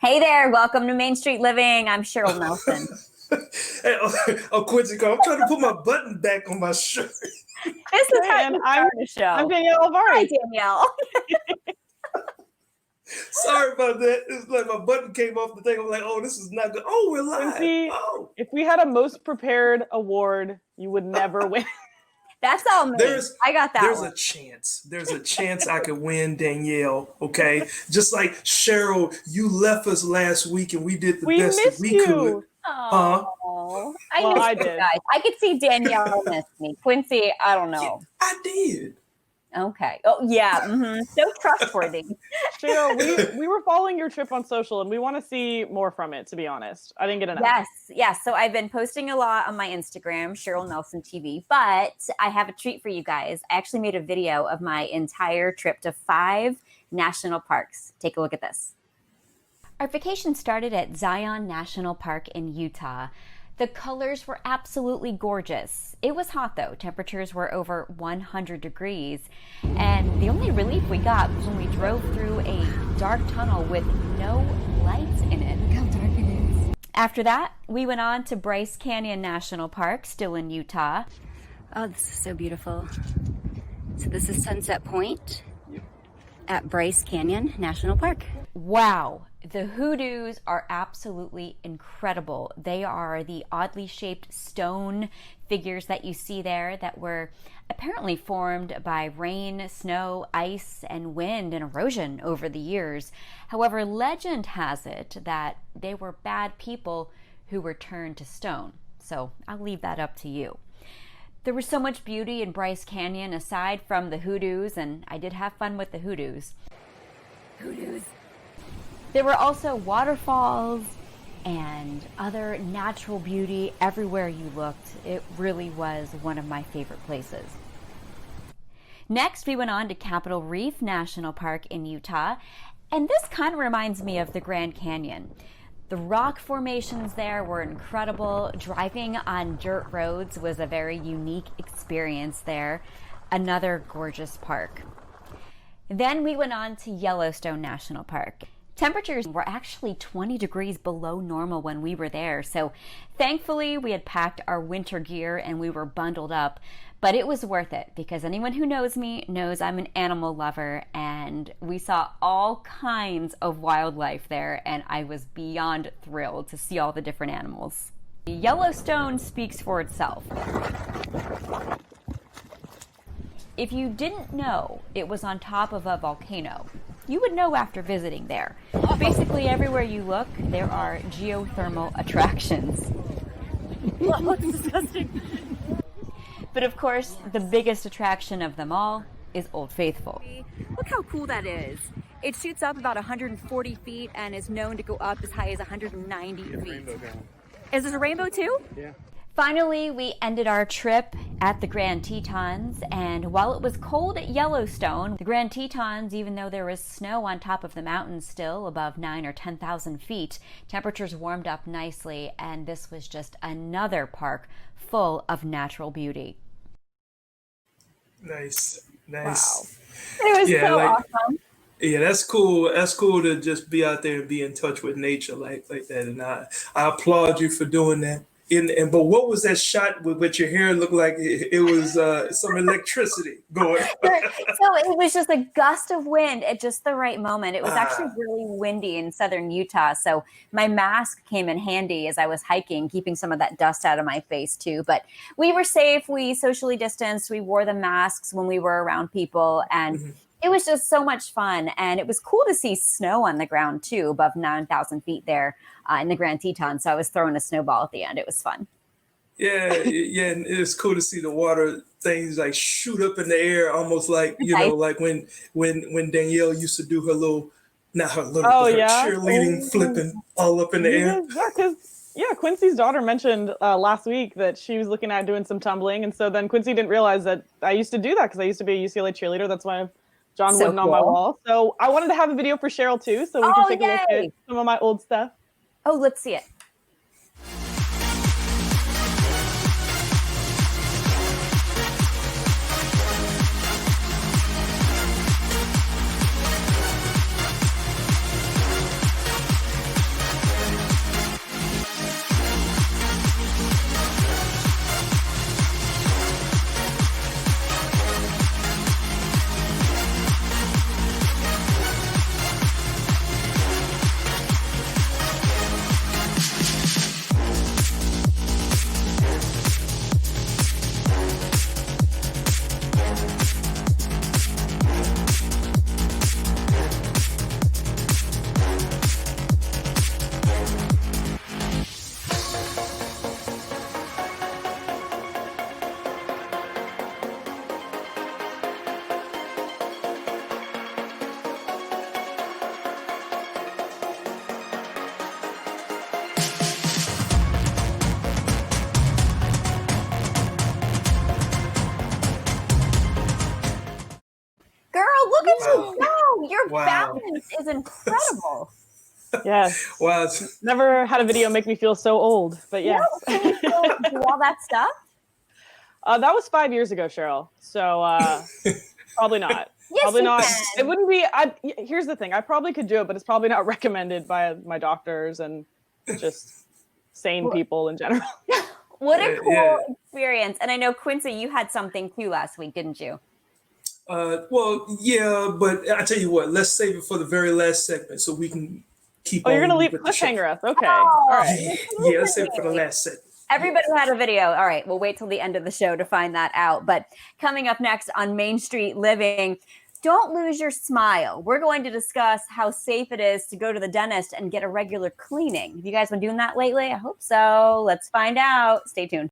Hey there, welcome to Main Street Living. I'm Cheryl Nelson. Hey, Quincy Carr, I'm trying to put my button back on my shirt. This is how you start a show. I'm Danielle Alvari. Hi, Danielle. Sorry about that. It's like my button came off the thing. I'm like, oh, this is not good. Oh, we're live. Quincy, oh. If we had a most prepared award, you would never win. That's all me. I got that There's one. a chance. There's a chance I could win, Danielle, okay? Just like Cheryl, you left us last week and we did the best that we could. Oh, I missed you guys. I could see Danielle missed me. Quincy, I don't know. Yeah, I did. Okay. Oh, yeah. So trustworthy. Cheryl, we were following your trip on social and we want to see more from it, to be honest. I didn't get enough. Yes. So I've been posting a lot on my Instagram, Cheryl Nelson TV, but I have a treat for you guys. I actually made a video of my entire trip to 5 national parks. Take a look at this. Our vacation started at Zion National Park in Utah. The colors were absolutely gorgeous. It was hot though. Temperatures were over 100 degrees. And the only relief we got was when we drove through a dark tunnel with no lights in it. Look how dark it is. After that, we went on to Bryce Canyon National Park, still in Utah. Oh, this is so beautiful. So this is Sunset Point at Bryce Canyon National Park. Wow. The hoodoos are absolutely incredible. They are the oddly shaped stone figures that you see there that were apparently formed by rain, snow, ice, and wind and erosion over the years. However, legend has it that they were bad people who were turned to stone. So I'll leave that up to you. There was so much beauty in Bryce Canyon aside from the hoodoos, and I did have fun with the hoodoos. There were also waterfalls and other natural beauty everywhere you looked. It really was one of my favorite places. Next, we went on to Capitol Reef National Park in Utah, and this kind of reminds me of the Grand Canyon. The rock formations there were incredible. Driving on dirt roads was a very unique experience there. Another gorgeous park. Then we went on to Yellowstone National Park. Temperatures were actually 20 degrees below normal when we were there, so thankfully we had packed our winter gear and we were bundled up, but it was worth it because anyone who knows me knows I'm an animal lover, and we saw all kinds of wildlife there, and I was beyond thrilled to see all the different animals. Yellowstone speaks for itself. If you didn't know it was on top of a volcano, you would know after visiting there. Basically, everywhere you look, there are geothermal attractions. Oh, it's disgusting. But of course, the biggest attraction of them all is Old Faithful. Look how cool that is. It shoots up about 140 feet and is known to go up as high as 190 feet. Is this a rainbow too? Yeah. Finally, we ended our trip at the Grand Tetons, and while it was cold at Yellowstone, the Grand Tetons, even though there was snow on top of the mountains still above 9,000 or 10,000 feet, temperatures warmed up nicely, and this was just another park full of natural beauty. Nice. Wow. It was so awesome. Yeah, that's cool. That's cool to just be out there and be in touch with nature like that, and I applaud you for doing that. But what was that shot with your hair looked like? It was some electricity going. So it was just a gust of wind at just the right moment. It was actually really windy in southern Utah, so my mask came in handy as I was hiking, keeping some of that dust out of my face too. But we were safe. We socially distanced. We wore the masks when we were around people, and it was just so much fun. And it was cool to see snow on the ground too, above 9,000 feet there in the Grand Tetons. So I was throwing a snowball at the end. It was fun. Yeah, and it's cool to see the water things like shoot up in the air, almost like like when Danielle used to do her little, not her little, cheerleading, flipping all up in the air. Yeah, Quincy's daughter mentioned last week that she was looking at doing some tumbling, and so then Quincy didn't realize that I used to do that because I used to be a UCLA cheerleader. That's why I have John Wooden on my wall. So I wanted to have a video for Cheryl too, so we can take a look at some of my old stuff. Oh, let's see it. you go. Your Wow. balance is incredible. Yes. Wow. Never had a video make me feel so old, but yes. No, can you still do all that stuff? That was 5 years ago, Cheryl. So probably not. Yes, probably you not. can. It wouldn't be. Here's the thing. I probably could do it, but it's probably not recommended by my doctors and just sane people in general. What a cool experience. And I know, Quincy, you had something too last week, didn't you? Well, yeah, but I tell you what, let's save it for the very last segment so we can keep. Oh, you're gonna leave with the show. cliffhanger us? Okay. Oh, all right. Yeah, let's save it for the last segment. Everybody had a video. All right, we'll wait till the end of the show to find that out. But coming up next on Main Street Living, don't lose your smile. We're going to discuss how safe it is to go to the dentist and get a regular cleaning. Have you guys been doing that lately? I hope so. Let's find out. Stay tuned.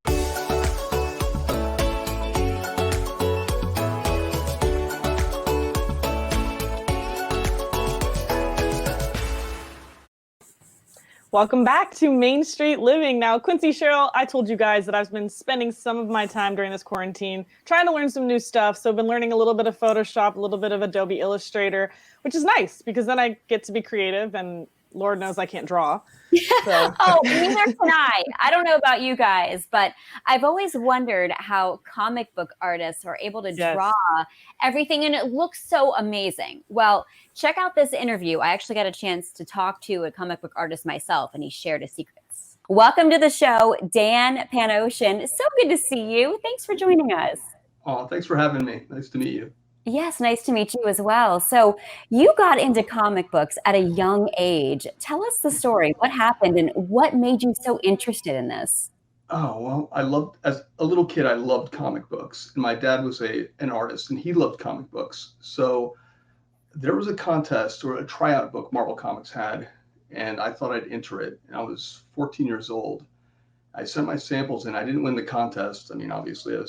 Welcome back to Main Street Living. Now, Quincy, Cheryl, I told you guys that I've been spending some of my time during this quarantine trying to learn some new stuff. So I've been learning a little bit of Photoshop, a little bit of Adobe Illustrator, which is nice because then I get to be creative, and Lord knows I can't draw. So. Oh, neither can I. I don't know about you guys, but I've always wondered how comic book artists are able to draw everything, and it looks so amazing. Well, check out this interview. I actually got a chance to talk to a comic book artist myself, and he shared his secrets. Welcome to the show, Dan Panosian. So good to see you. Thanks for joining us. Oh, thanks for having me. Nice to meet you. Yes, nice to meet you as well. So you got into comic books at a young age. Tell us the story. What happened and what made you so interested in this? Oh, well, as a little kid, I loved comic books. And my dad was an artist, and he loved comic books. So there was a contest or a tryout book Marvel Comics had, and I thought I'd enter it. And I was 14 years old. I sent my samples in. I didn't win the contest. I mean, obviously, I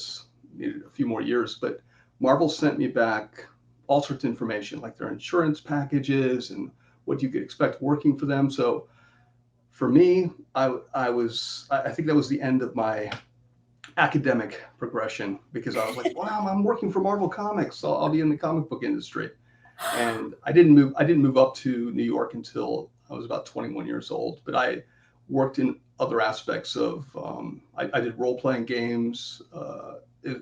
needed a few more years, but Marvel sent me back all sorts of information, like their insurance packages and what you could expect working for them. So for me, I think that was the end of my academic progression, because I was like, wow, I'm working for Marvel Comics. So I'll be in the comic book industry. And I didn't move up to New York until I was about 21 years old, but I worked in other aspects of, I did role-playing games,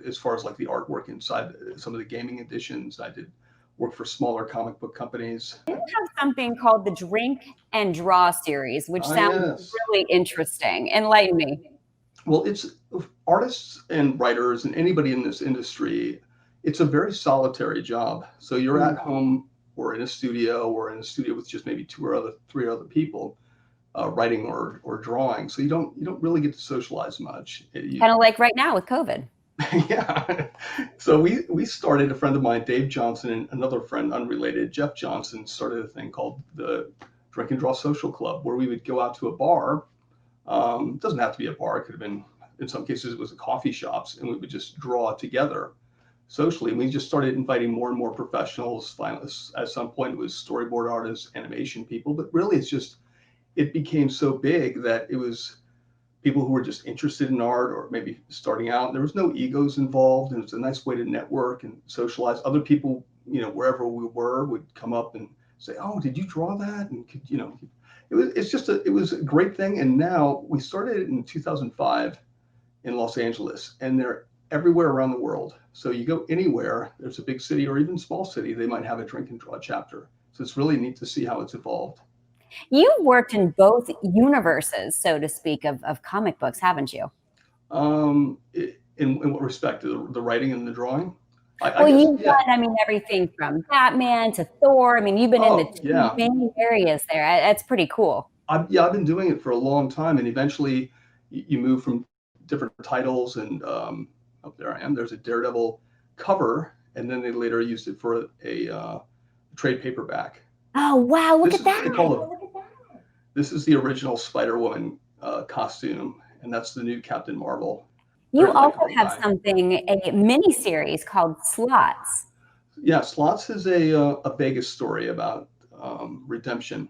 as far as like the artwork inside some of the gaming editions. I did work for smaller comic book companies. You have something called the Drink and Draw series, which sounds really interesting. Enlighten me. Well, it's artists and writers and anybody in this industry. It's a very solitary job. So you're at home or in a studio with just maybe three other people writing or drawing. So you don't really get to socialize much. Kind of like right now with COVID. Yeah. So we started, a friend of mine, Dave Johnson, and another friend, unrelated, Jeff Johnson, started a thing called the Drink and Draw Social Club, where we would go out to a bar. It doesn't have to be a bar. It could have been, in some cases, it was a coffee shops, and we would just draw together socially. And we just started inviting more and more professionals, finalists. At some point, it was storyboard artists, animation people, but really it became so big that it was people who were just interested in art or maybe starting out. There was no egos involved, and it was a nice way to network and socialize. Other people, wherever we were, would come up and say, "Oh, did you draw that?" And it was a great thing. And now we started it in 2005 in Los Angeles, and they're everywhere around the world. So you go anywhere, there's a big city or even small city, they might have a Drink and Draw chapter. So it's really neat to see how it's evolved. You've worked in both universes, so to speak, of comic books, haven't you? In what respect? The writing and the drawing? You've done, everything from Batman to Thor. You've been in the many areas there. That's pretty cool. I've been doing it for a long time, and eventually you move from different titles, and up there I am. There's a Daredevil cover, and then they later used it for a trade paperback. Oh, wow, look at that. This is the original Spider-Woman costume, and that's the new Captain Marvel. You also have a mini series called Slots. Yeah, Slots is a Vegas story about redemption,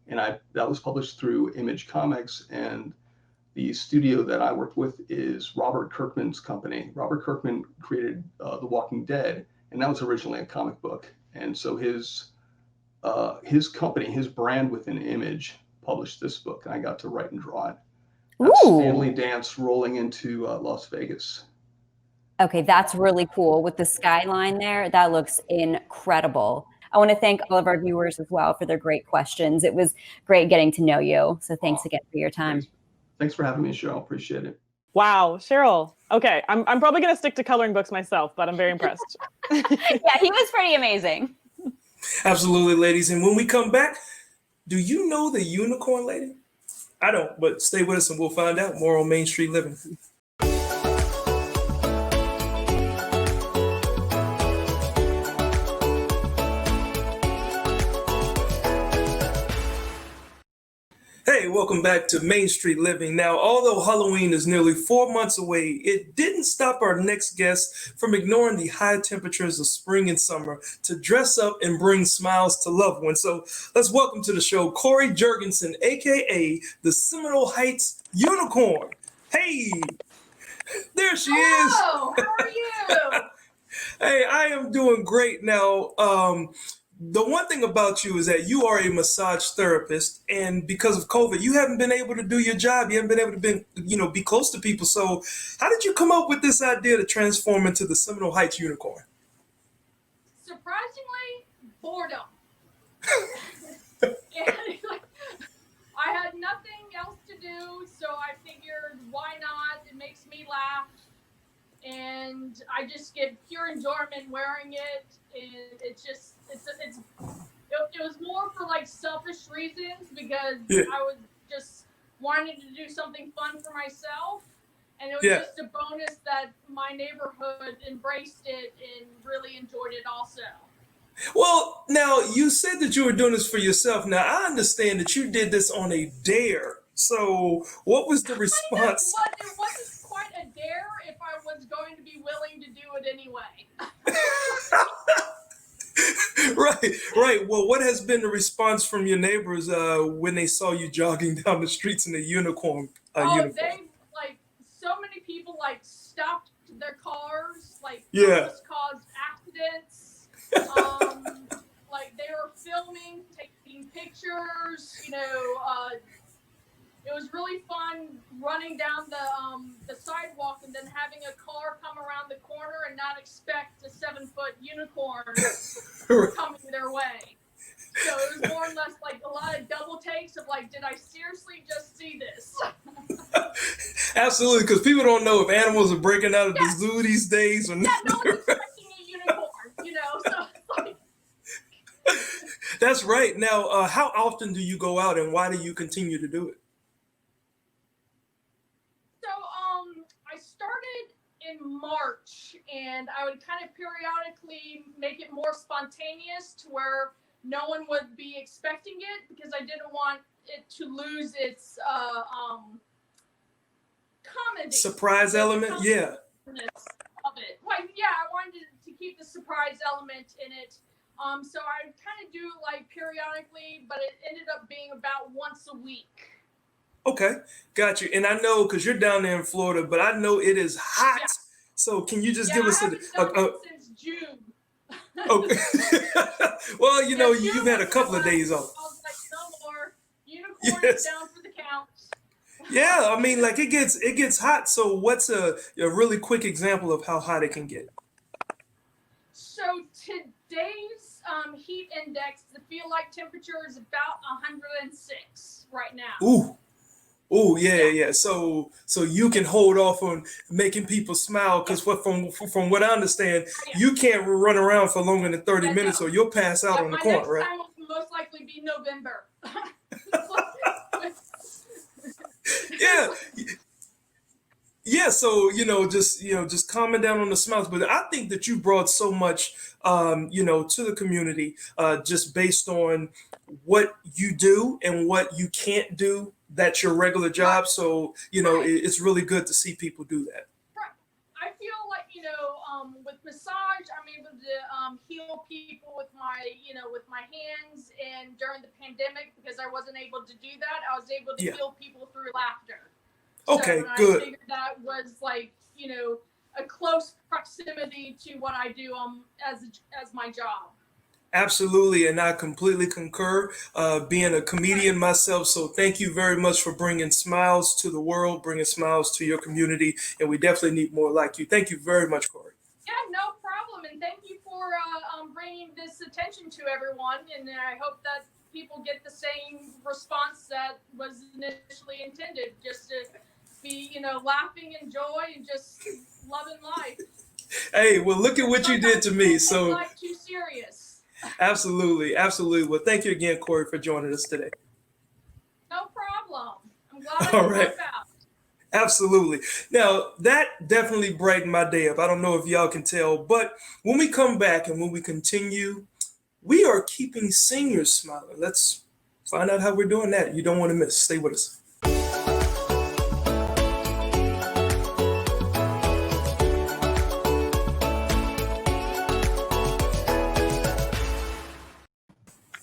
and that was published through Image Comics, and the studio that I worked with is Robert Kirkman's company. Robert Kirkman created The Walking Dead, and that was originally a comic book. And so his company, his brand within Image, published this book, and I got to write and draw it. That's Stanley Dance rolling into Las Vegas. Okay, that's really cool with the skyline there. That looks incredible. I want to thank all of our viewers as well for their great questions. It was great getting to know you. So thanks again for your time. Thanks for having me, Cheryl. Appreciate it. Wow, Cheryl. Okay, I'm probably going to stick to coloring books myself, but I'm very impressed. Yeah, he was pretty amazing. Absolutely, ladies. And when we come back, do you know the unicorn lady? I don't, but stay with us and we'll find out more on Main Street Living. Hey, welcome back to Main Street Living. Now, although Halloween is nearly 4 months away, it didn't stop our next guest from ignoring the high temperatures of spring and summer to dress up and bring smiles to loved ones. So let's welcome to the show Corey Jurgensen, aka the Seminole Heights Unicorn. Hey, there she is. Hello, how are you? Hey, I am doing great now. The one thing about you is that you are a massage therapist, and because of COVID, you haven't been able to do your job. You haven't been able to be close to people. So how did you come up with this idea to transform into the Seminole Heights Unicorn? Surprisingly, boredom. And, I had nothing else to do, so I figured, why not? It makes me laugh, and I just get pure enjoyment wearing it. And it was more for like selfish reasons because I was just wanting to do something fun for myself, and it was just a bonus that my neighborhood embraced it and really enjoyed it also. Well, now you said that you were doing this for yourself. Now I understand that you did this on a dare. So what was the response? It wasn't quite a dare if I was going to be willing to do it anyway. Right. Well, what has been the response from your neighbors when they saw you jogging down the streets in a unicorn? Uniform? They so many people stopped their cars, almost caused accidents. They were filming, taking pictures. It was really fun running down the sidewalk and then having a car come around the corner and not expect a 7-foot unicorn coming their way. So it was more or less a lot of double takes of did I seriously just see this? Absolutely, because people don't know if animals are breaking out of the zoo these days or not. Yeah, no one's expecting a unicorn, so That's right. Now, how often do you go out and why do you continue to do it? I started in March, and I would kind of periodically make it more spontaneous to where no one would be expecting it because I didn't want it to lose its comedy. Surprise element? Yeah. Of it. I wanted to keep the surprise element in it. So I kind of do periodically, but it ended up being about once a week. Okay, got you. And I know because you're down there in Florida, but I know it is hot. Yeah. So can you just give us since June. Okay. Well, you've had a couple of days off. I was no more. Unicorns down for the count. Yeah, I mean, it gets hot. So what's a really quick example of how hot it can get? So today's heat index, the feel like temperature is about 106 right now. Ooh, yeah. So you can hold off on making people smile because from what I understand, you can't run around for longer than 30 minutes or you'll pass out on the corner, right? My next time will most likely be November. Yeah. So just calming down on the smiles. But I think that you brought so much, to the community, just based on what you do and what you can't do. That's your regular job. Right. So, it's really good to see people do that. Right. I feel with massage, I'm able to heal people with my hands. And during the pandemic, because I wasn't able to do that, I was able to heal people through laughter. Okay, so, good. I figured that was a close proximity to what I do as my job. Absolutely, and I completely concur. Being a comedian myself, so thank you very much for bringing smiles to the world, bringing smiles to your community, and we definitely need more like you. Thank you very much, Corey. Yeah, no problem, and thank you for bringing this attention to everyone, and I hope that people get the same response that was initially intended, just to be, laughing and joy and just loving life. Hey, well, look at what you did to me. So life too serious. Absolutely, absolutely. Well, thank you again, Corey, for joining us today. No problem. I'm glad I All could right. help out. Absolutely. Now, that definitely brightened my day up. I don't know if y'all can tell, but when we come back and when we continue, we are keeping seniors smiling. Let's find out how we're doing that. You don't want to miss. Stay with us.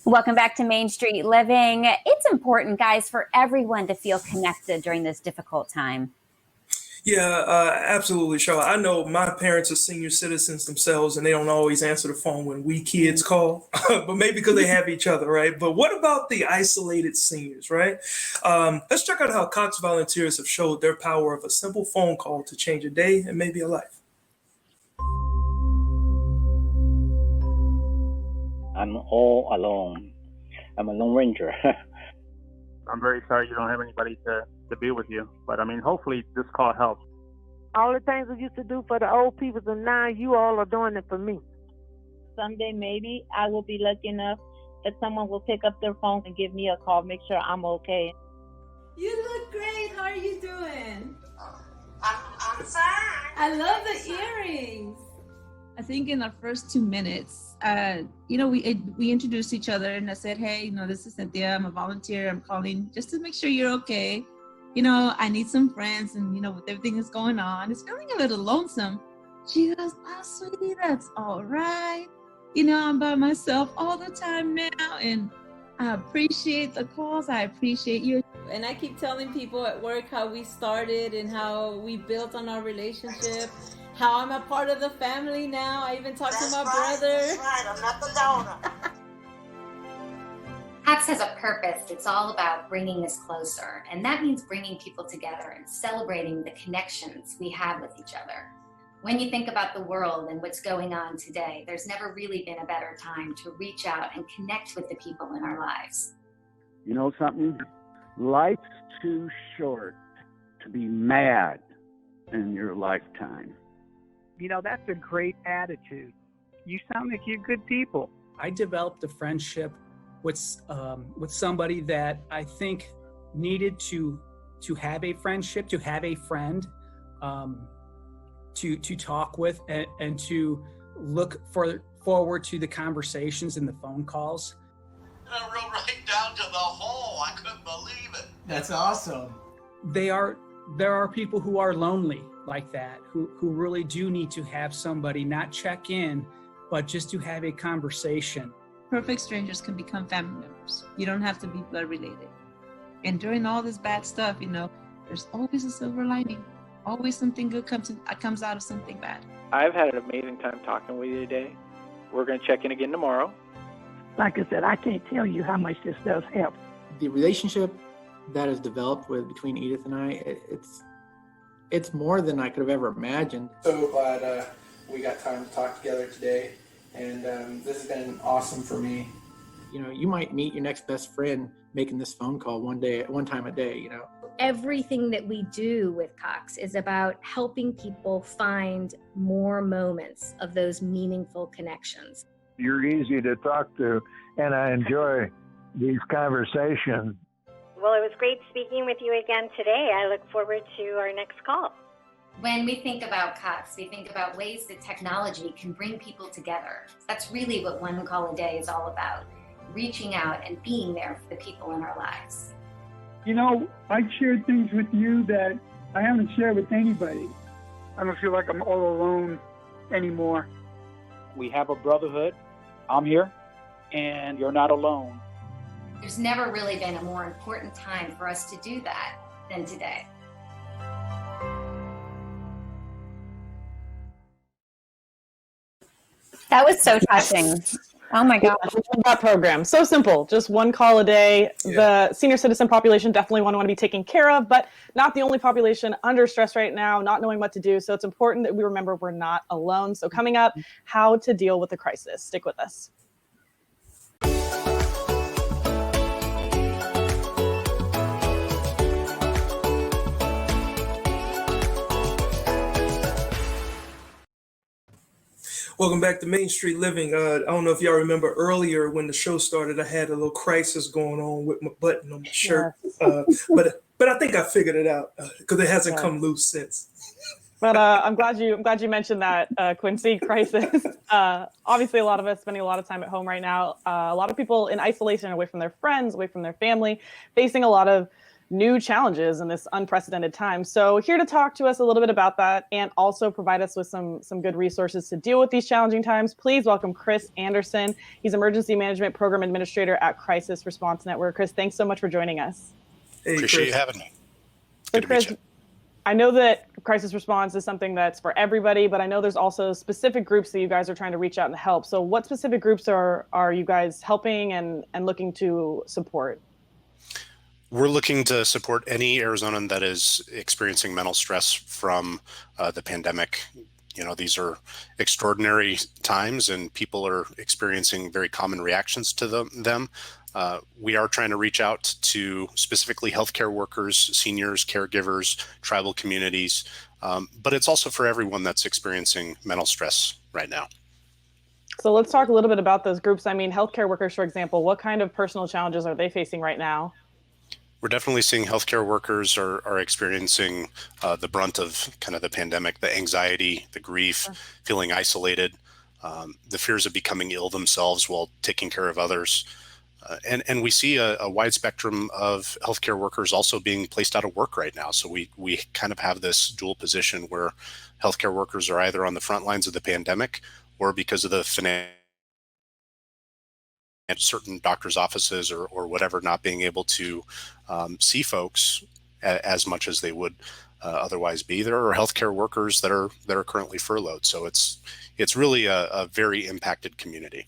Welcome back to Main Street Living. It's important, guys, for everyone to feel connected during this difficult time. Yeah, absolutely, Cheryl. I know my parents are senior citizens themselves, and they don't always answer the phone when we kids call, but maybe because they have each other, right? But what about the isolated seniors, right? Let's check out how Cox volunteers have showed their power of a simple phone call to change a day and maybe a life. I'm all alone. I'm a lone ranger. I'm very sorry you don't have anybody to be with you. But I mean, hopefully this call helps. All the things we used to do for the old people, and now you all are doing it for me. Someday maybe I will be lucky enough that someone will pick up their phone and give me a call, make sure I'm okay. You look great. How are you doing? I'm fine. I love the earrings. I think in our first 2 minutes, we introduced each other, and I said, hey, this is Cynthia. I'm a volunteer. I'm calling just to make sure you're okay. I need some friends, and, with everything that's going on, it's feeling a little lonesome. She goes, oh, sweetie, that's all right. I'm by myself all the time now, and I appreciate the calls. I appreciate you. And I keep telling people at work how we started and how we built on our relationship. How I'm a part of the family now. I even talked to my brother. That's right. I'm not the donor. Cox has a purpose. It's all about bringing us closer. And that means bringing people together and celebrating the connections we have with each other. When you think about the world and what's going on today, there's never really been a better time to reach out and connect with the people in our lives. You know something? Life's too short to be mad in your lifetime. That's a great attitude. You sound like you're good people. I developed a friendship with somebody that I think needed to have a friendship, to have a friend, to talk with, and to look forward to the conversations and the phone calls. I wrote right down to the hole. I couldn't believe it. That's awesome. There are people who are lonely like that, who really do need to have somebody not check in, but just to have a conversation. Perfect strangers can become family members. You don't have to be blood related. And during all this bad stuff, there's always a silver lining. Always something good comes out of something bad. I've had an amazing time talking with you today. We're going to check in again tomorrow. Like I said, I can't tell you how much this does help. The relationship that is developed between Edith and I, it's more than I could have ever imagined. So glad we got time to talk together today, and this has been awesome for me. You might meet your next best friend making this phone call one time a day. Everything that we do with Cox is about helping people find more moments of those meaningful connections. You're easy to talk to, and I enjoy these conversations. Well, it was great speaking with you again today. I look forward to our next call. When we think about Cox, we think about ways that technology can bring people together. That's really what One Call a Day is all about, reaching out and being there for the people in our lives. I shared things with you that I haven't shared with anybody. I don't feel like I'm all alone anymore. We have a brotherhood. I'm here, and you're not alone. There's never really been a more important time for us to do that than today. That was so touching. Oh my gosh. That program. So simple. Just one call a day. Yeah. The senior citizen population definitely want to be taken care of, but not the only population under stress right now, not knowing what to do. So it's important that we remember we're not alone. So coming up, how to deal with the crisis. Stick with us. Welcome back to Main Street Living. I don't know if y'all remember earlier when the show started, I had a little crisis going on with my button on my shirt. Yes. But I think I figured it out because it hasn't come loose since. But I'm glad you mentioned that, Quincy, crisis. Obviously, a lot of us spending a lot of time at home right now. A lot of people in isolation, away from their friends, away from their family, facing a lot of new challenges in this unprecedented time. So here to talk to us a little bit about that and also provide us with some good resources to deal with these challenging times, please welcome Chris Anderson. He's Emergency Management Program Administrator at Crisis Response Network. Chris, thanks so much for joining us. Hey, Appreciate you having me. So Chris, I know that crisis response is something that's for everybody, but I know there's also specific groups that you guys are trying to reach out and help. So what specific groups are you guys helping and looking to support? We're looking to support any Arizonan that is experiencing mental stress from the pandemic. You know, these are extraordinary times and people are experiencing very common reactions to them. We are trying to reach out to specifically healthcare workers, seniors, caregivers, tribal communities, but it's also for everyone that's experiencing mental stress right now. So let's talk a little bit about those groups. I mean, healthcare workers, for example, what kind of personal challenges are they facing right now? We're definitely seeing healthcare workers are experiencing the brunt of kind of the pandemic, the anxiety, the grief, feeling isolated, the fears of becoming ill themselves while taking care of others. And we see a wide spectrum of healthcare workers also being placed out of work right now. So we kind of have this dual position where healthcare workers are either on the front lines of the pandemic or because of the financial and certain doctors' offices or whatever not being able to see folks as much as they would otherwise be. There are healthcare workers that are currently furloughed. So it's really a very impacted community.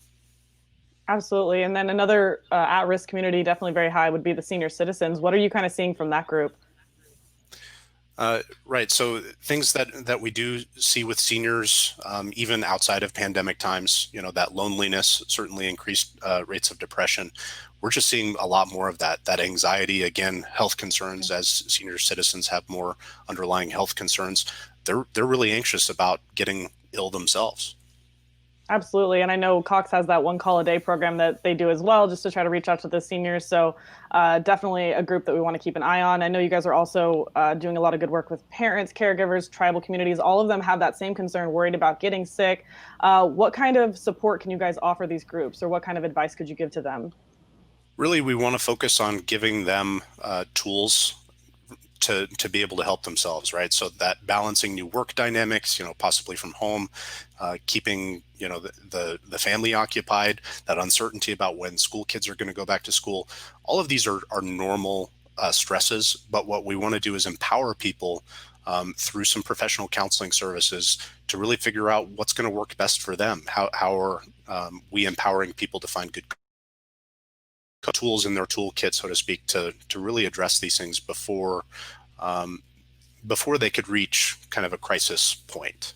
Absolutely. And then another at-risk community, definitely very high, would be the senior citizens. What are you kind of seeing from that group? Right. So things that we do see with seniors, even outside of pandemic times, you know, that loneliness, certainly increased rates of depression. We're just seeing a lot more of that anxiety, again, health concerns as senior citizens have more underlying health concerns. They're really anxious about getting ill themselves. Absolutely. And I know Cox has that one call a day program that they do as well, just to try to reach out to the seniors. So definitely a group that we want to keep an eye on. I know you guys are also doing a lot of good work with parents, caregivers, tribal communities. All of them have that same concern, worried about getting sick. What kind of support can you guys offer these groups, or what kind of advice could you give to them? Really, we want to focus on giving them tools to be able to help themselves, right? So that balancing new work dynamics, you know, possibly from home, keeping, you know, the family occupied, that uncertainty about when school kids are going to go back to school. All of these are normal stresses, but what we want to do is empower people through some professional counseling services to really figure out what's going to work best for them. How are we empowering people to find good tools in their toolkit, so to speak, to really address these things before they could reach kind of a crisis point.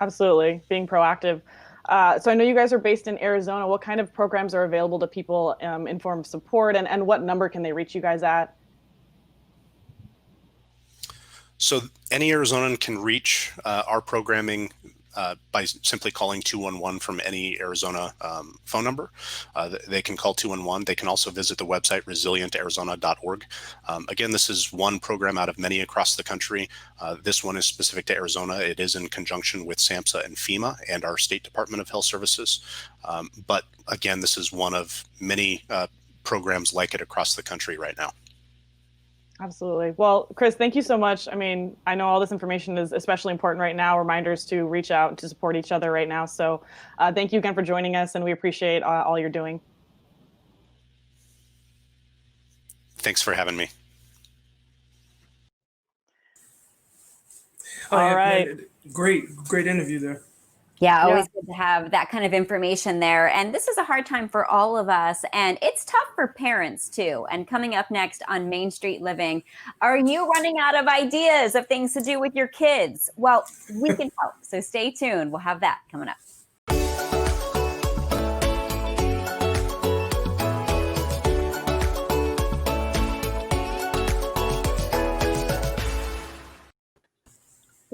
Absolutely, being proactive. So I know you guys are based in Arizona. What kind of programs are available to people in form of support, and what number can they reach you guys at? So any Arizonan can reach our programming by simply calling 211 from any Arizona phone number. They can call 211. They can also visit the website resilientarizona.org. Again, this is one program out of many across the country. This one is specific to Arizona. It is in conjunction with SAMHSA and FEMA and our State Department of Health Services. But again, this is one of many programs like it across the country right now. Absolutely. Well, Chris, thank you so much. I mean, I know all this information is especially important right now, reminders to reach out to support each other right now. So thank you again for joining us, and we appreciate all you're doing. Thanks for having me. All right. Man, great interview there. Yeah, always good to have that kind of information there. And this is a hard time for all of us. And it's tough for parents too. And coming up next on Main Street Living, are you running out of ideas of things to do with your kids? Well, we can help. So stay tuned. We'll have that coming up.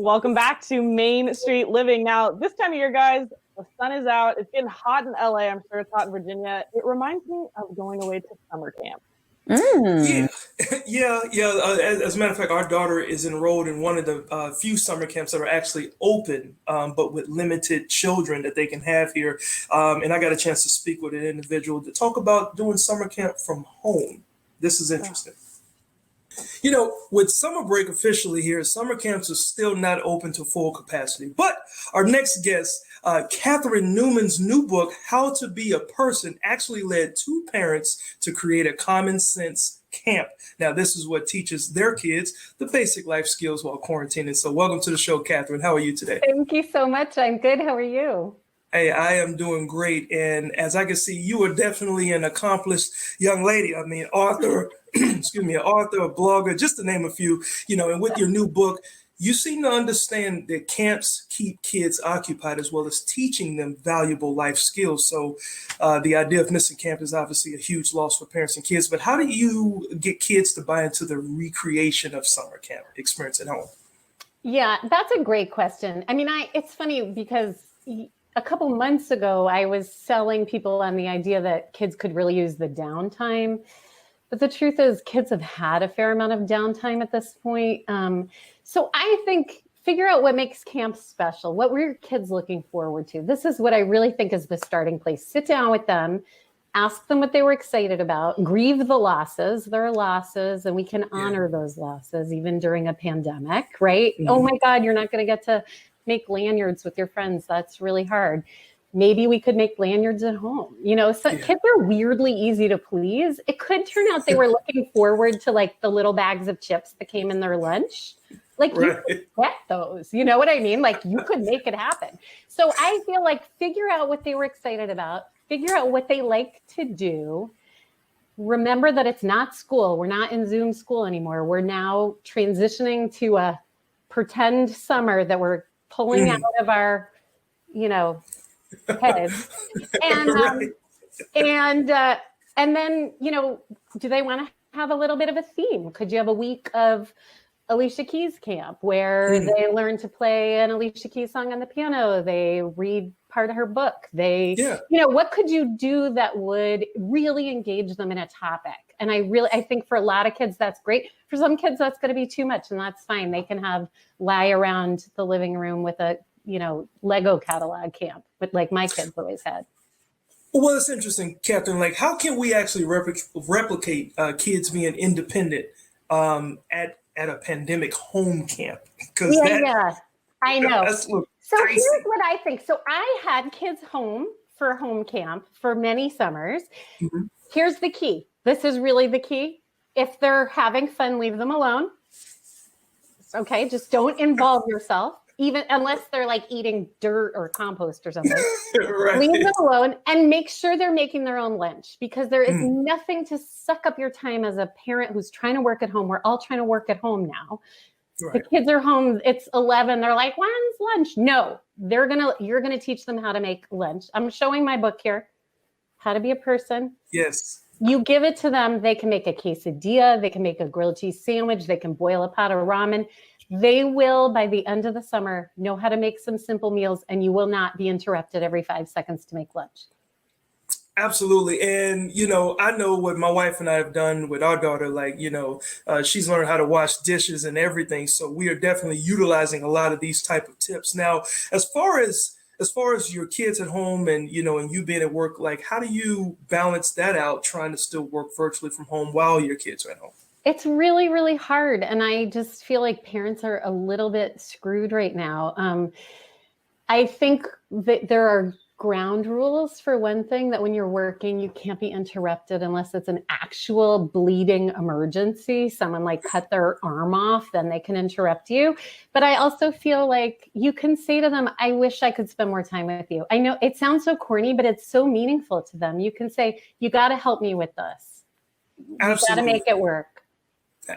Welcome back to Main Street Living. Now, this time of year, guys, the sun is out. It's getting hot in LA. I'm sure it's hot in Virginia. It reminds me of going away to summer camp. Yeah. As a matter of fact, our daughter is enrolled in one of the few summer camps that are actually open, but with limited children that they can have here. And I got a chance to speak with an individual to talk about doing summer camp from home. This is interesting. You know, with summer break officially here, summer camps are still not open to full capacity. But our next guest, Catherine Newman's new book, How to Be a Person, actually led two parents to create a common sense camp. Now, this is what teaches their kids the basic life skills while quarantining. So welcome to the show, Catherine. How are you today? Thank you so much. I'm good. How are you? Hey, I am doing great. And as I can see, you are definitely an accomplished young lady. I mean, author, excuse me, an author, a blogger, just to name a few, you know, and with your new book, you seem to understand that camps keep kids occupied as well as teaching them valuable life skills. So the idea of missing camp is obviously a huge loss for parents and kids. But how do you get kids to buy into the recreation of summer camp experience at home? Yeah, that's a great question. I mean, it's funny because a couple months ago, I was selling people on the idea that kids could really use the downtime. But the truth is, kids have had a fair amount of downtime at this point. So I think figure out what makes camp special. What were your kids looking forward to? This is what I really think is the starting place. Sit down with them, ask them what they were excited about, grieve the losses. There are losses, and we can honor those losses even during a pandemic, right? Mm-hmm. Oh my God, you're not going to get to make lanyards with your friends. That's really hard. Maybe we could make lanyards at home. You know, so kids are weirdly easy to please. It could turn out they were looking forward to like the little bags of chips that came in their lunch. Like you could get those, you know what I mean? Like you could make it happen. So I feel like figure out what they were excited about, figure out what they like to do. Remember that it's not school. We're not in Zoom school anymore. We're now transitioning to a pretend summer that we're pulling out of our, you know, heads. And and then, you know, do they want to have a little bit of a theme? Could you have a week of Alicia Keys camp where they learn to play an Alicia Keys song on the piano? They read part of her book. They, you know, what could you do that would really engage them in a topic? And I think for a lot of kids, that's great. For some kids, that's going to be too much, and that's fine. They can lie around the living room with a, you know, Lego catalog camp, but like my kids always had. Well, it's interesting, Catherine. Like, how can we actually replicate kids being independent at a pandemic home camp? I know. So here's what I think. So I had kids home for home camp for many summers. Mm-hmm. Here's the key. This is really the key. If they're having fun, leave them alone. Okay, just don't involve yourself, even unless they're like eating dirt or compost or something. Leave them alone and make sure they're making their own lunch, because there is nothing to suck up your time as a parent who's trying to work at home. We're all trying to work at home now. The kids are home. It's 11. They're like, when's lunch? No, you're gonna teach them how to make lunch. I'm showing my book here, How to Be a Person. Yes. You give it to them. They can make a quesadilla. They can make a grilled cheese sandwich. They can boil a pot of ramen. They will, by the end of the summer, know how to make some simple meals, and you will not be interrupted every 5 seconds to make lunch. Absolutely. And, you know, I know what my wife and I have done with our daughter. Like, you know, she's learned how to wash dishes and everything. So we are definitely utilizing a lot of these type of tips. Now, as far as your kids at home and, you know, and you being at work, like, how do you balance that out, trying to still work virtually from home while your kids are at home? It's really, really hard. And I just feel like parents are a little bit screwed right now. I think that there are ground rules for one thing, that when you're working, you can't be interrupted unless it's an actual bleeding emergency. Someone like cut their arm off, then they can interrupt you. But I also feel like you can say to them, I wish I could spend more time with you. I know it sounds so corny, but it's so meaningful to them. You can say, you got to help me with this. Absolutely. You got to make it work.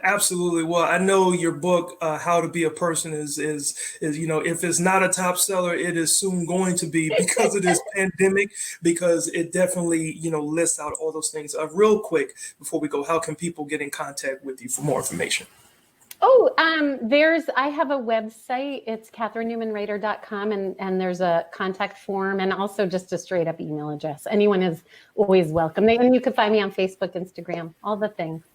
Absolutely. Well, I know your book, How to Be a Person, is if it's not a top seller, it is soon going to be because of this pandemic, because it definitely lists out all those things. Real quick before we go, how can people get in contact with you for more information? Oh, I have a website. It's katherinenewmanwriter.com, and there's a contact form and also just a straight up email address. Anyone is always welcome. And you can find me on Facebook, Instagram, all the things.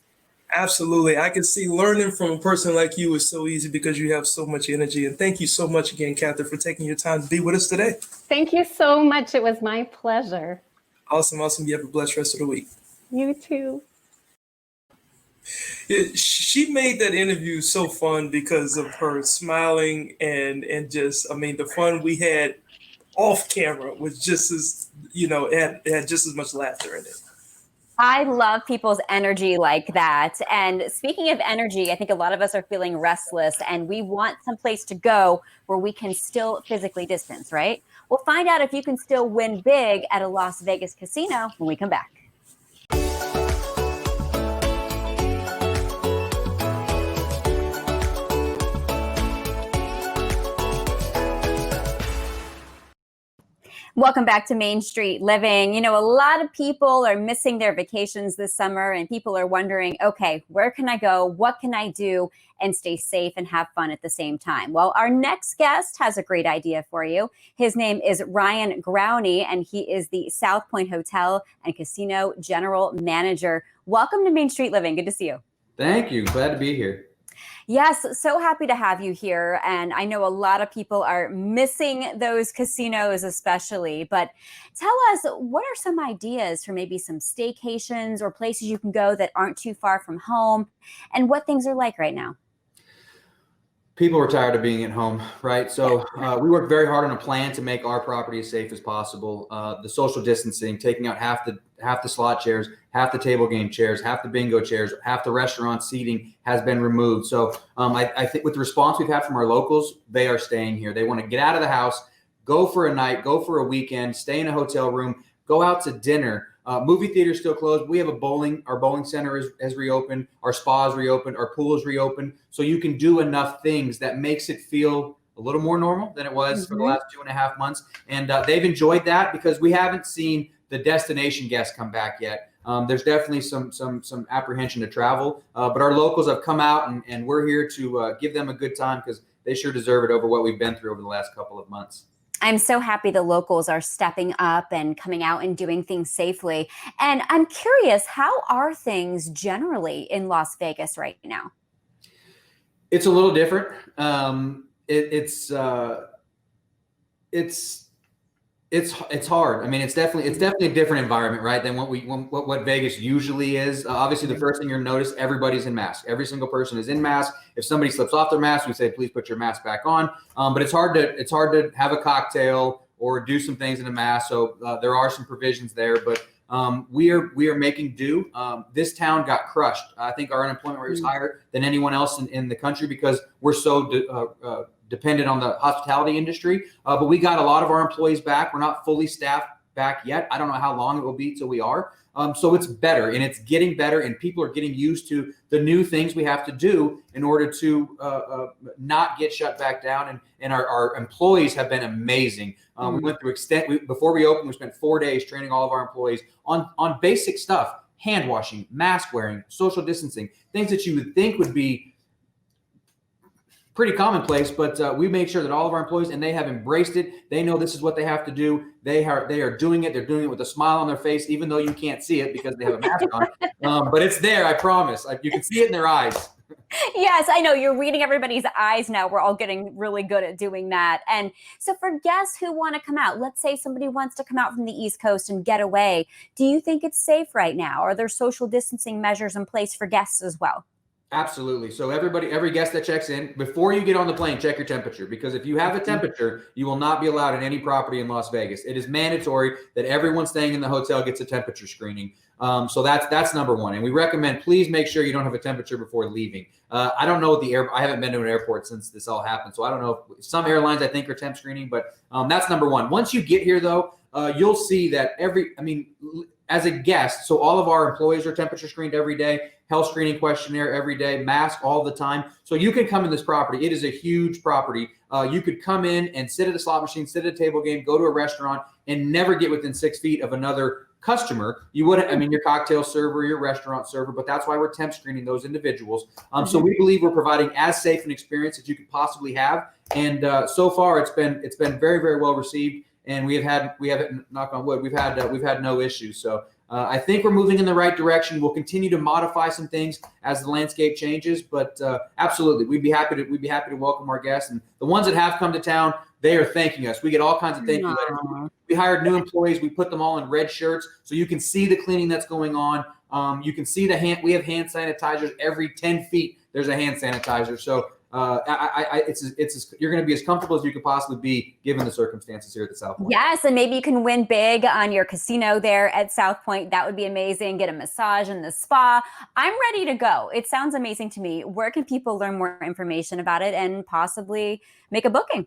Absolutely. I can see learning from a person like you is so easy because you have so much energy. And thank you so much again, Catherine, for taking your time to be with us today. Thank you so much. It was my pleasure. Awesome. You have a blessed rest of the week. You too. She made that interview so fun because of her smiling and just, the fun we had off camera was just as, it had just as much laughter in it. I love people's energy like that. And speaking of energy, I think a lot of us are feeling restless and we want some place to go where we can still physically distance, right? We'll find out if you can still win big at a Las Vegas casino when we come back. Welcome back to Main Street Living. A lot of people are missing their vacations this summer and people are wondering, okay, where can I go? What can I do and stay safe and have fun at the same time? Well, our next guest has a great idea for you. His name is Ryan Growney and he is the South Point Hotel and Casino General Manager. Welcome to Main Street Living. Good to see you. Thank you. Glad to be here. Yes, so happy to have you here. And I know a lot of people are missing those casinos especially, but tell us, what are some ideas for maybe some staycations or places you can go that aren't too far from home and what things are like right now? People are tired of being at home, right? So we work very hard on a plan to make our property as safe as possible. The social distancing, taking out half the slot chairs, half the table game chairs, half the bingo chairs, half the restaurant seating has been removed. So I think with the response we've had from our locals, they are staying here. They want to get out of the house, go for a night, go for a weekend, stay in a hotel room, go out to dinner. Movie theaters still closed. We have our bowling center has reopened, our spa is reopened, our pool is reopened. So you can do enough things that makes it feel a little more normal than it was for the last 2.5 months. And they've enjoyed that because we haven't seen the destination guests come back yet. There's definitely some apprehension to travel, but our locals have come out and we're here to give them a good time because they sure deserve it over what we've been through over the last couple of months. I'm so happy the locals are stepping up and coming out and doing things safely. And I'm curious, how are things generally in Las Vegas right now? It's a little different. It's hard. I mean, it's definitely a different environment, right, than what Vegas usually is. Obviously, the first thing you're notice, everybody's in mask. Every single person is in mask. If somebody slips off their mask, we say, please put your mask back on. But it's hard to have a cocktail or do some things in a mask. So there are some provisions there, but we are making do. This town got crushed. I think our unemployment rate was higher than anyone else in the country because we're so dependent on the hospitality industry. But we got a lot of our employees back. We're not fully staffed back yet. I don't know how long it will be till we are. So it's better and it's getting better and people are getting used to the new things we have to do in order to not get shut back down. And our employees have been amazing. We went through before we opened, we spent 4 days training all of our employees on basic stuff, hand washing, mask wearing, social distancing, things that you would think would be pretty commonplace, but we made sure that all of our employees, and they have embraced it. They know this is what they have to do. They are doing it. They're doing it with a smile on their face, even though you can't see it because they have a mask on. But it's there, I promise. You can see it in their eyes. Yes, I know. You're reading everybody's eyes now. We're all getting really good at doing that. And so for guests who want to come out, let's say somebody wants to come out from the East Coast and get away. Do you think it's safe right now? Are there social distancing measures in place for guests as well? Absolutely. So every guest that checks in, before you get on the plane, check your temperature, because if you have a temperature, you will not be allowed in any property in Las Vegas. It is mandatory that everyone staying in the hotel gets a temperature screening. So that's number one. And we recommend, please make sure you don't have a temperature before leaving. I don't know what I haven't been to an airport since this all happened. So I don't know if some airlines I think are temp screening, but that's number one. Once you get here though, you'll see that as a guest, so all of our employees are temperature screened every day, health screening questionnaire every day, mask all the time. So you can come in this property. It is a huge property. You could come in and sit at a slot machine, sit at a table game, go to a restaurant, and never get within 6 feet of another customer. You wouldn't, your cocktail server, your restaurant server, but that's why we're temp screening those individuals. So we believe we're providing as safe an experience as you could possibly have. And so far it's been very, very well received. And we have knock on wood, we've had no issues. So I think we're moving in the right direction. We'll continue to modify some things as the landscape changes, but absolutely, we'd be happy to welcome our guests. And the ones that have come to town, they are thanking us. We get all kinds of thank you letters. We hired new employees. We put them all in red shirts so you can see the cleaning that's going on. You can see we have hand sanitizers every 10 feet. There's a hand sanitizer. So you're going to be as comfortable as you could possibly be given the circumstances here at the South Point. Yes, and maybe you can win big on your casino there at South Point. That would be amazing. Get a massage in the spa. I'm ready to go. It sounds amazing to me. Where can people learn more information about it and possibly make a booking?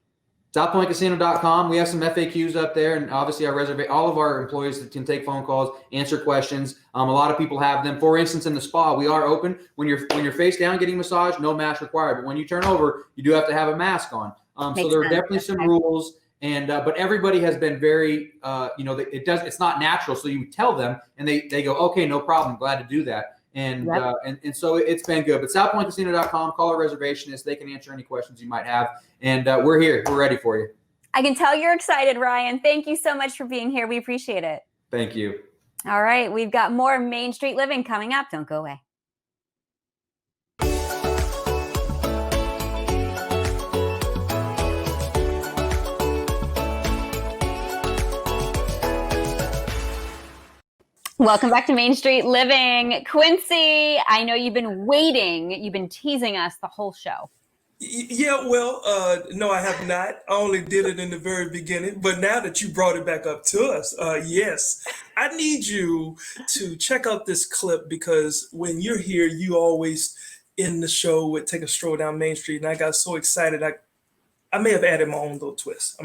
SouthPointCasino.com. We have some FAQs up there, and obviously all of our employees can take phone calls, answer questions. A lot of people have them. For instance, in the spa, we are open. When you're face down getting massage, no mask required. But when you turn over, you do have to have a mask on. So there are definitely some rules. And but everybody has been very, it's not natural. So you tell them, and they go, okay, no problem, glad to do that. And so it's been good. But SouthPointCasino.com, call a reservationist. They can answer any questions you might have. And we're here. We're ready for you. I can tell you're excited, Ryan. Thank you so much for being here. We appreciate it. Thank you. All right. We've got more Main Street Living coming up. Don't go away. Welcome back to Main Street Living. Quincy, I know you've been waiting. You've been teasing us the whole show. Yeah, well, no, I have not. I only did it in the very beginning. But now that you brought it back up to us, yes, I need you to check out this clip, because when you're here, you always end the show with Take a Stroll Down Main Street. And I got so excited. I may have added my own little twist.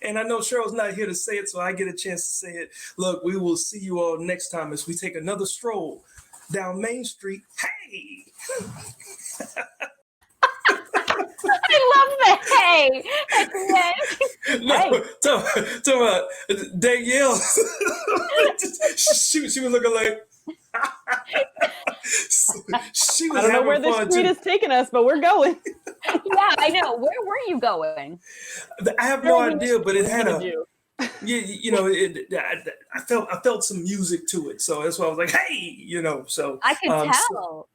And I know Cheryl's not here to say it, so I get a chance to say it. Look, we will see you all next time as we take another stroll down Main Street. Hey! I love the hey at the end. No, talk about Danielle. she was looking like... she was I don't know where this street is taking us, but we're going. Yeah, I know. Where were you going? I have no idea, but it had I felt some music to it, so that's why I was like, "Hey," So I could tell.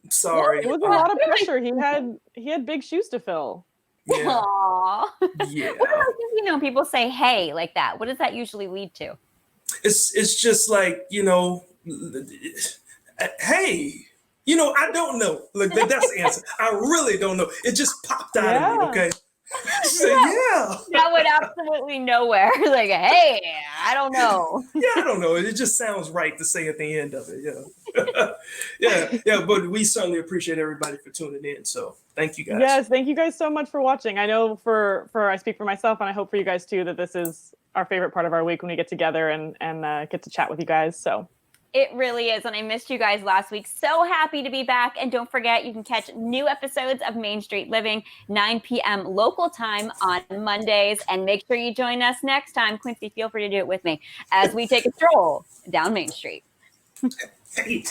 Sorry, it was a lot of pressure. He had big shoes to fill. Yeah. Aww. Yeah. What about people say "hey" like that? What does that usually lead to? It's just like hey. I don't know. Like that's the answer. I really don't know. It just popped out of me. Okay. So, yeah. That went absolutely nowhere. Like, hey, I don't know. Yeah, I don't know. It just sounds right to say at the end of it. Yeah. But we certainly appreciate everybody for tuning in. So thank you guys. Yes, thank you guys so much for watching. I know I speak for myself, and I hope for you guys too, that this is our favorite part of our week when we get together and get to chat with you guys. So. It really is. And I missed you guys last week. So happy to be back. And don't forget, you can catch new episodes of Main Street Living, 9 p.m. local time on Mondays. And make sure you join us next time. Quincy, feel free to do it with me as we take a stroll down Main Street. Hey.